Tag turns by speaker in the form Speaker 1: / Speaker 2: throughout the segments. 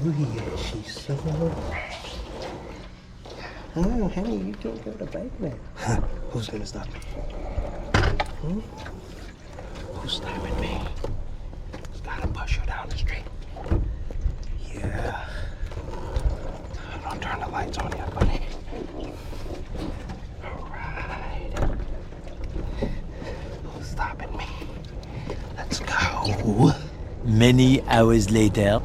Speaker 1: Oh, yeah, she's so... Oh, honey, you can't go to bed now. Who's gonna stop me? Hmm? Who's stopping me? Just gotta push her down the street. Yeah. Don't turn the lights on yet, buddy. All right. Who's stopping me? Let's go.
Speaker 2: Many hours later.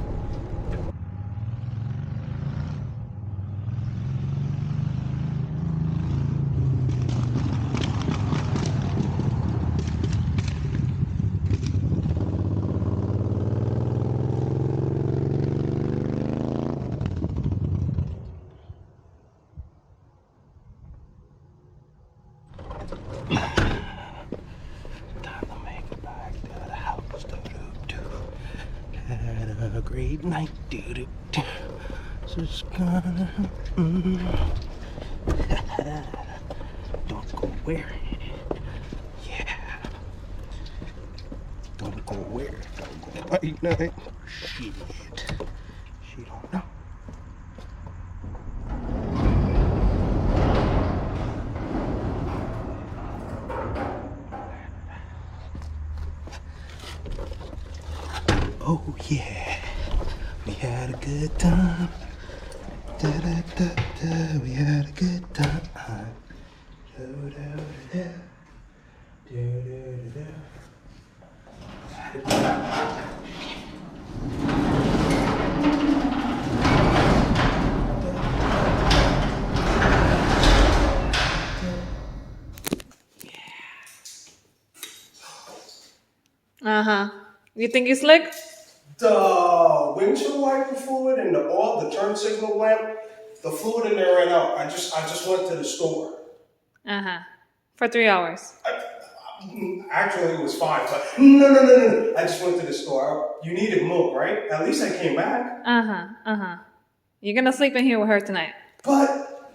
Speaker 1: Time to make it back to the house. Had a great night. Just gonna. Don't go where? Yeah. Don't go where? Don't go night night. Shit. She don't know. Oh yeah, we had a good time. Da da da da, we had a good time. Da da da da, da da da.
Speaker 3: Uh-huh. You think you slick?
Speaker 4: The windshield wiper fluid and the oil, the turn signal lamp, the fluid in there ran out. I just went to the store.
Speaker 3: Uh-huh. For 3 hours.
Speaker 4: Actually, it was 5. But no. I just went to the store. You needed milk, right? At least I came back.
Speaker 3: Uh-huh. Uh-huh. You're gonna sleep in here with her tonight.
Speaker 4: But